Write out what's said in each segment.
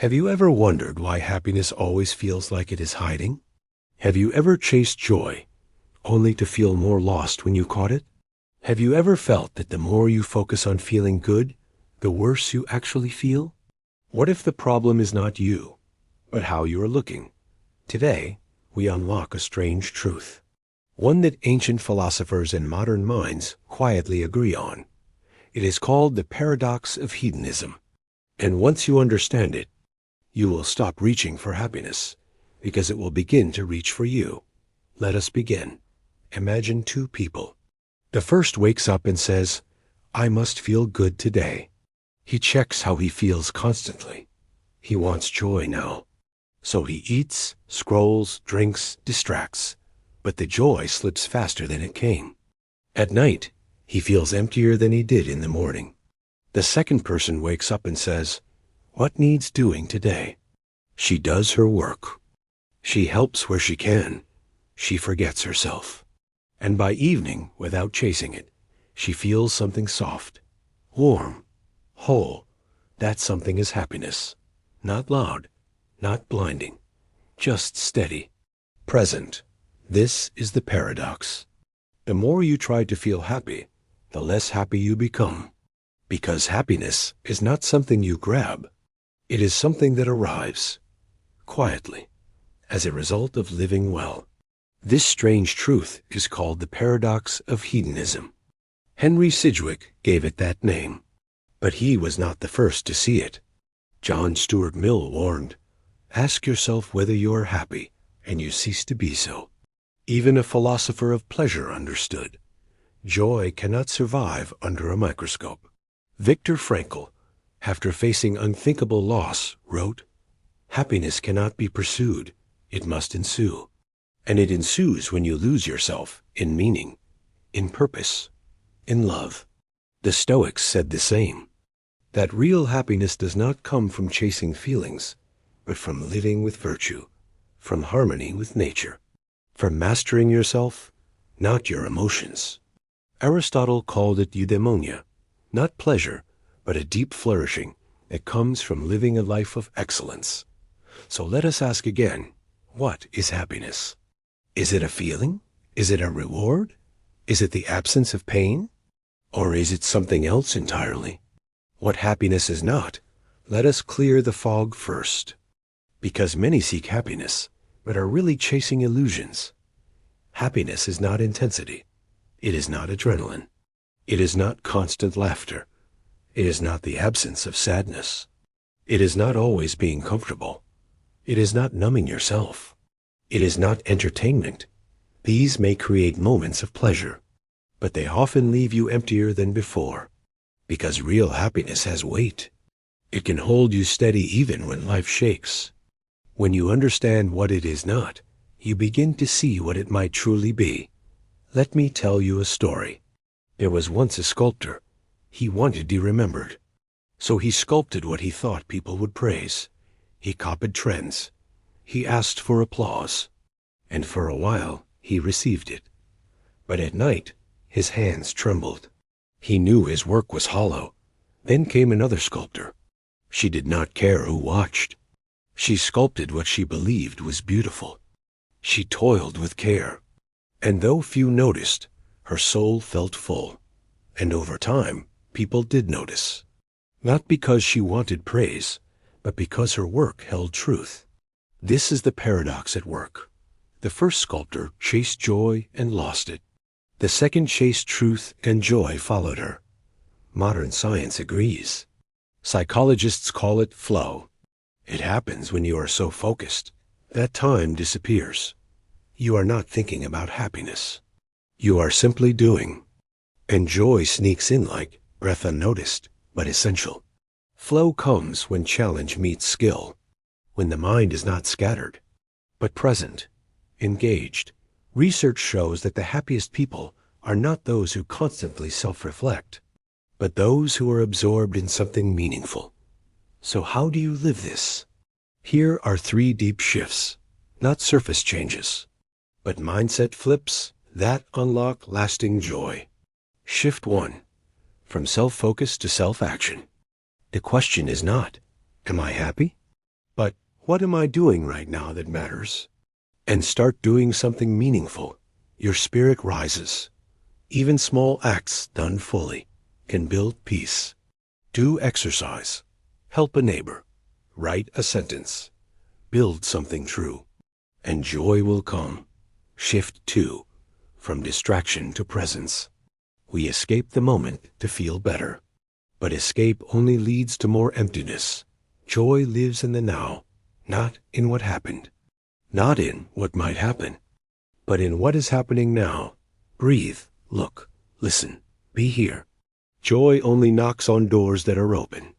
Have you ever wondered why happiness always feels like it is hiding? Have you ever chased joy, only to feel more lost when you caught it? Have you ever felt that the more you focus on feeling good, the worse you actually feel? What if the problem is not you, but how you are looking? Today, we unlock a strange truth, one that ancient philosophers and modern minds quietly agree on. It is called the paradox of hedonism. And once you understand it, you will stop reaching for happiness, because it will begin to reach for you. Let us begin. Imagine two people. The first wakes up and says, "I must feel good today." He checks how he feels constantly. He wants joy now. So he eats, scrolls, drinks, distracts, but the joy slips faster than it came. At night, he feels emptier than he did in the morning. The second person wakes up and says, "What needs doing today?" She does her work. She helps where she can. She forgets herself. And by evening, without chasing it, she feels something soft, warm, whole. That something is happiness. Not loud, not blinding, just steady, present. This is the paradox. The more you try to feel happy, the less happy you become. Because happiness is not something you grab. It is something that arrives, quietly, as a result of living well. This strange truth is called the paradox of hedonism. Henry Sidgwick gave it that name, but he was not the first to see it. John Stuart Mill warned, "Ask yourself whether you are happy, and you cease to be so." Even a philosopher of pleasure understood. Joy cannot survive under a microscope. Viktor Frankl, after facing unthinkable loss, wrote, "Happiness cannot be pursued, it must ensue. And it ensues when you lose yourself in meaning, in purpose, in love." The Stoics said the same, that real happiness does not come from chasing feelings, but from living with virtue, from harmony with nature, from mastering yourself, not your emotions. Aristotle called it eudaimonia, not pleasure, but a deep flourishing that comes from living a life of excellence. So let us ask again, what is happiness? Is it a feeling? Is it a reward? Is it the absence of pain? Or is it something else entirely? What happiness is not, let us clear the fog first. Because many seek happiness, but are really chasing illusions. Happiness is not intensity. It is not adrenaline. It is not constant laughter. It is not the absence of sadness. It is not always being comfortable. It is not numbing yourself. It is not entertainment. These may create moments of pleasure, but they often leave you emptier than before, because real happiness has weight. It can hold you steady even when life shakes. When you understand what it is not, you begin to see what it might truly be. Let me tell you a story. There was once a sculptor. He wanted to be remembered. So he sculpted what he thought people would praise. He copied trends. He asked for applause. And for a while, he received it. But at night, his hands trembled. He knew his work was hollow. Then came another sculptor. She did not care who watched. She sculpted what she believed was beautiful. She toiled with care. And though few noticed, her soul felt full. And over time, people did notice. Not because she wanted praise, but because her work held truth. This is the paradox at work. The first sculptor chased joy and lost it. The second chased truth and joy followed her. Modern science agrees. Psychologists call it flow. It happens when you are so focused that time disappears. You are not thinking about happiness. You are simply doing. And joy sneaks in like breath unnoticed, but essential. Flow comes when challenge meets skill, when the mind is not scattered, but present, engaged. Research shows that the happiest people are not those who constantly self-reflect, but those who are absorbed in something meaningful. So how do you live this? Here are 3 deep shifts, not surface changes, but mindset flips that unlock lasting joy. Shift 1, from self-focus to self-action. The question is not, am I happy? But what am I doing right now that matters? And start doing something meaningful. Your spirit rises. Even small acts done fully can build peace. Do exercise. Help a neighbor. Write a sentence. Build something true. And joy will come. Shift too, from distraction to presence. We escape the moment to feel better. But escape only leads to more emptiness. Joy lives in the now, not in what happened. Not in what might happen, but in what is happening now. Breathe, look, listen, be here. Joy only knocks on doors that are open,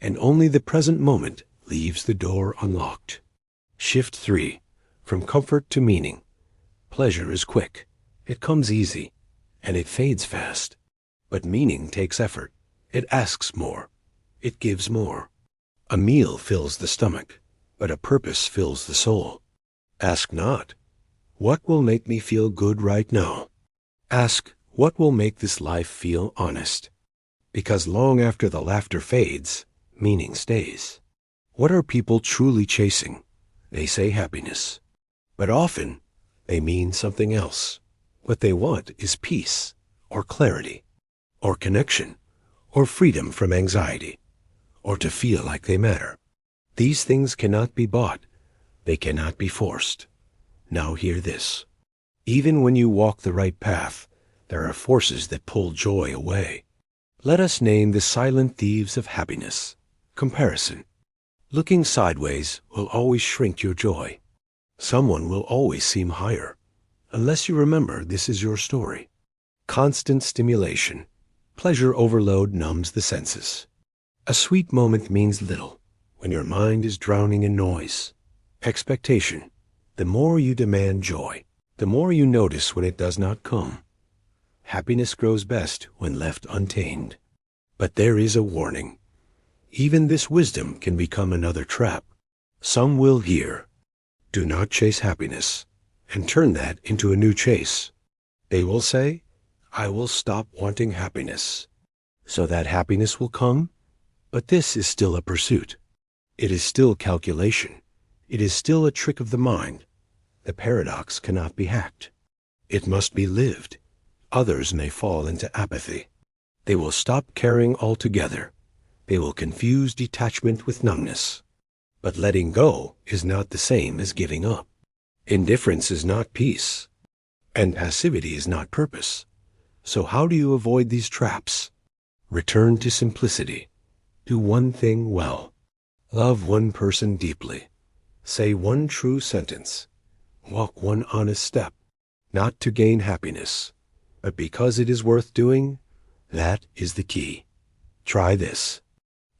and only the present moment leaves the door unlocked. Shift 3, from comfort to meaning. Pleasure is quick, it comes easy, and it fades fast. But meaning takes effort, it asks more, it gives more. A meal fills the stomach, but a purpose fills the soul. Ask not, what will make me feel good right now? Ask, what will make this life feel honest? Because long after the laughter fades, meaning stays. What are people truly chasing? They say happiness. But often, they mean something else. What they want is peace, or clarity, or connection, or freedom from anxiety, or to feel like they matter. These things cannot be bought. They cannot be forced. Now hear this. Even when you walk the right path, there are forces that pull joy away. Let us name the silent thieves of happiness. Comparison. Looking sideways will always shrink your joy. Someone will always seem higher, unless you remember this is your story. Constant stimulation. Pleasure overload numbs the senses. A sweet moment means little when your mind is drowning in noise. Expectation. The more you demand joy, the more you notice when it does not come. Happiness grows best when left untamed. But there is a warning. Even this wisdom can become another trap. Some will hear, do not chase happiness, and turn that into a new chase. They will say, I will stop wanting happiness, so that happiness will come. But this is still a pursuit. It is still calculation. It is still a trick of the mind. The paradox cannot be hacked. It must be lived. Others may fall into apathy. They will stop caring altogether. They will confuse detachment with numbness. But letting go is not the same as giving up. Indifference is not peace, and passivity is not purpose. So how do you avoid these traps? Return to simplicity. Do one thing well. Love one person deeply. Say one true sentence. Walk one honest step. Not to gain happiness, but because it is worth doing. That is the key. Try this.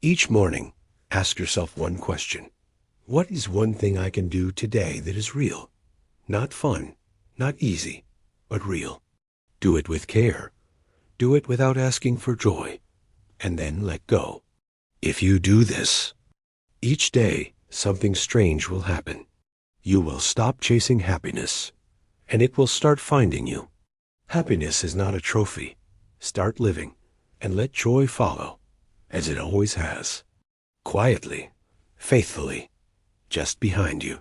Each morning, ask yourself one question. What is one thing I can do today that is real? Not fun, not easy, but real. Do it with care. Do it without asking for joy, and then let go. If you do this, each day something strange will happen. You will stop chasing happiness, and it will start finding you. Happiness is not a trophy. Start living, and let joy follow, as it always has. Quietly, faithfully, just behind you.